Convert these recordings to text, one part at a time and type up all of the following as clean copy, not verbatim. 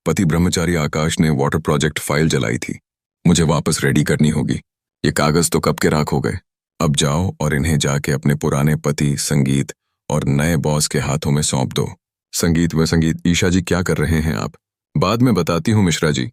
पति ब्रह्मचारी आकाश ने water project file जलाई थी। मुझे वापस रेडी करनी होगी। ये कागज तो कब के राख हो गए। अब जाओ और इन्हें जाके अपने पुराने पति संगीत और नए बॉस के हाथों में सौंप दो। संगीत, ईशा जी क्या कर रहे हैं आप? बाद में बताती हूँ मिश्रा जी।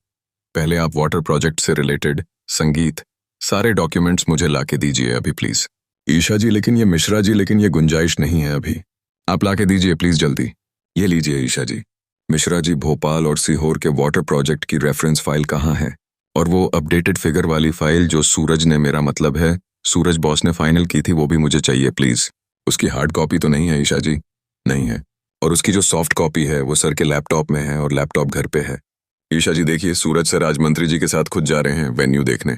पहले आप वाटर प्रोजेक्ट से रिलेटेड संगीत सारे डॉक्यूमेंट्स मुझे लाके दीजिए अभी प्लीज। ईशा जी लेकिन ये मिश्रा जी, लेकिन ये गुंजाइश नहीं है अभी। आप लाके दीजिए प्लीज जल्दी। ये लीजिए ईशा जी। मिश्रा जी, भोपाल और सीहोर के वाटर प्रोजेक्ट की रेफरेंस फाइल कहाँ है? और वो अपडेटेड फिगर वाली फाइल जो सूरज ने, मेरा मतलब है सूरज बॉस ने फाइनल की थी, वो भी मुझे चाहिए प्लीज। उसकी हार्ड कॉपी तो नहीं है ईशा जी? नहीं है। और उसकी जो सॉफ्ट कॉपी है वो सर के लैपटॉप में है और लैपटॉप घर पे है। ईशा जी देखिए, सूरज सर आज मंत्री जी के साथ खुद जा रहे हैं वेन्यू देखने,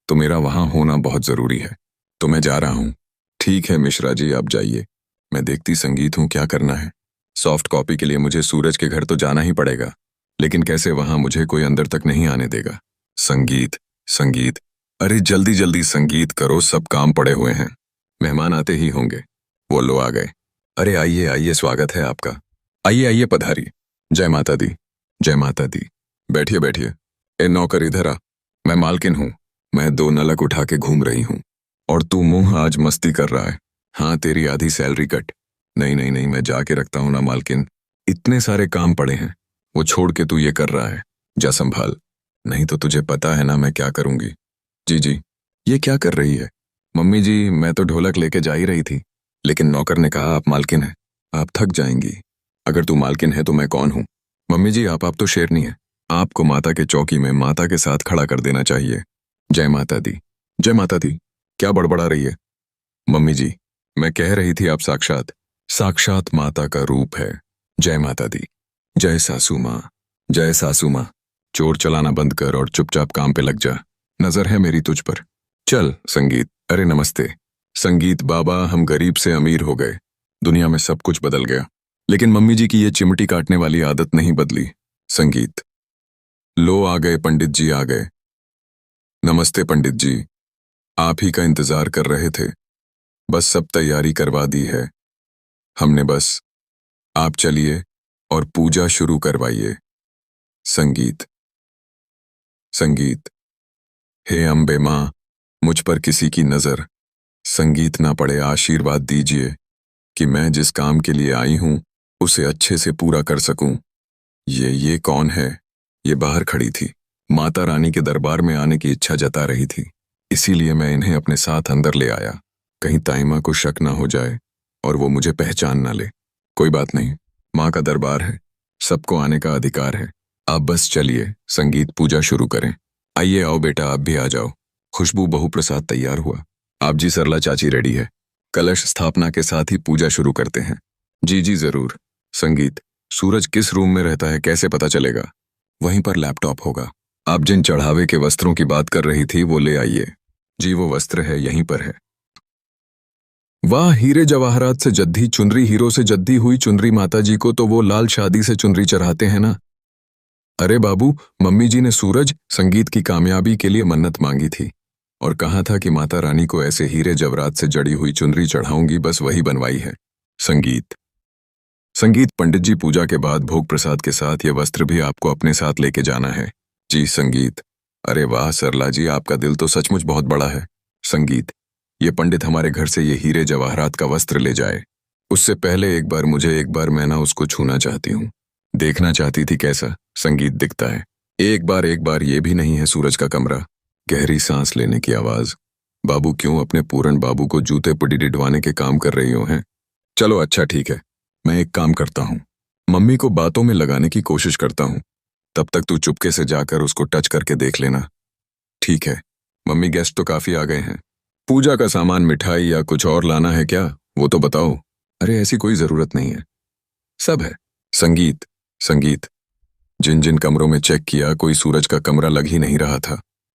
तो मेरा वहां होना बहुत जरूरी है, तो मैं जा रहा हूँ। ठीक है मिश्रा जी, आप जाइए। मैं देखती संगीत हूँ क्या करना है। सॉफ्ट कॉपी के लिए मुझे सूरज के घर तो जाना ही पड़ेगा, लेकिन कैसे वहां मुझे कोई अंदर तक नहीं आने देगा। संगीत, अरे जल्दी जल्दी संगीत करो, सब काम पड़े हुए हैं। मेहमान आते ही होंगे। वो लो आ गए। अरे आइए आइए, स्वागत है आपका। आइए आइए पधारिए। जय माता दी, जय माता दी। बैठिए बैठिए। ए नौकर इधर आ। मैं मालकिन हूँ। मैं 2 नलक उठा के घूम रही हूँ और तू मुंह आज मस्ती कर रहा है। हाँ, तेरी आधी सैलरी कट। नहीं, मैं जाके रखता हूँ ना मालकिन। इतने सारे काम पड़े हैं, वो छोड़ के तू ये कर रहा है। जा संभाल, नहीं तो तुझे पता है ना मैं क्या करूंगी। जी, ये क्या कर रही है? मम्मी जी, मैं तो ढोलक लेके जा ही रही थी, लेकिन नौकर ने कहा आप मालकिन हैं, आप थक जाएंगी। अगर तू मालकिन है तो मैं कौन हूँ? मम्मी जी, आप तो शेरनी है। आपको माता के चौकी में माता के साथ खड़ा कर देना चाहिए। जय माता दी, जय माता दी। क्या बड़बड़ा रही है? मम्मी जी, मैं कह रही थी आप साक्षात माता का रूप है। जय माता दी। जय सासू माँ, जय सासू माँ। चोर चलाना बंद कर और चुपचाप काम पे लग जा। नजर है मेरी तुझ पर। चल संगीत। अरे नमस्ते संगीत बाबा, हम गरीब से अमीर हो गए, दुनिया में सब कुछ बदल गया, लेकिन मम्मी जी की ये चिमटी काटने वाली आदत नहीं बदली। संगीत, लो आ गए पंडित जी, आ गए। नमस्ते पंडित जी, आप ही का इंतजार कर रहे थे। बस सब तैयारी करवा दी है हमने, बस आप चलिए और पूजा शुरू करवाइए। संगीत, हे अम्बे माँ, मुझ पर किसी की नजर संगीत ना पड़े, आशीर्वाद दीजिए कि मैं जिस काम के लिए आई हूं उसे अच्छे से पूरा कर सकूं। ये कौन है? ये बाहर खड़ी थी, माता रानी के दरबार में आने की इच्छा जता रही थी, इसीलिए मैं इन्हें अपने साथ अंदर ले आया, कहीं ताइमा को शक ना हो जाए और वो मुझे पहचान ना ले। कोई बात नहीं, माँ का दरबार है, सबको आने का अधिकार है। आप बस चलिए, संगीत पूजा शुरू करें। आइए, आओ बेटा, आप भी आ जाओ। खुशबू बहु प्रसाद तैयार हुआ। आप जी, सरला चाची रेडी है। कलश स्थापना के साथ ही पूजा शुरू करते हैं। जी जरूर। संगीत, सूरज किस रूम में रहता है कैसे पता चलेगा? वहीं पर लैपटॉप होगा। आप जिन चढ़ावे के वस्त्रों की बात कर रही थी वो ले आइए। जी, वो वस्त्र है, यहीं पर है। वाह, हीरे जवाहरात से जद्दी चुनरी, हीरो से जद्दी हुई चुनरी। माता जी को तो वो लाल शादी से चुनरी चढ़ाते हैं ना। अरे बाबू, मम्मी जी ने सूरज संगीत की कामयाबी के लिए मन्नत मांगी थी और कहा था कि माता रानी को ऐसे हीरे जवाहरात से जड़ी हुई चुनरी चढ़ाऊंगी, बस वही बनवाई है। संगीत, पंडित जी, पूजा के बाद भोग प्रसाद के साथ ये वस्त्र भी आपको अपने साथ लेके जाना है। जी संगीत, अरे वाह सरला जी, आपका दिल तो सचमुच बहुत बड़ा है। संगीत, ये पंडित हमारे घर से ये हीरे जवाहरात का वस्त्र ले जाए, उससे पहले एक बार मैं ना उसको छूना चाहती हूँ, देखना चाहती थी कैसा संगीत दिखता है। एक बार ये भी नहीं है सूरज का कमरा। गहरी सांस लेने की आवाज। बाबू, क्यों अपने पूरन बाबू को जूते पटी डिडवाने के काम कर रही हो हैं? चलो अच्छा ठीक है, मैं एक काम करता हूँ, मम्मी को बातों में लगाने की कोशिश करता हूँ, तब तक तू चुपके से जाकर उसको टच करके देख लेना। ठीक है मम्मी, गेस्ट तो काफी आ गए हैं। पूजा का सामान, मिठाई या कुछ और लाना है क्या, वो तो बताओ। अरे ऐसी कोई जरूरत नहीं है, सब है। संगीत, जिन जिन कमरों में चेक किया, कोई सूरज का कमरा लग ही नहीं रहा था।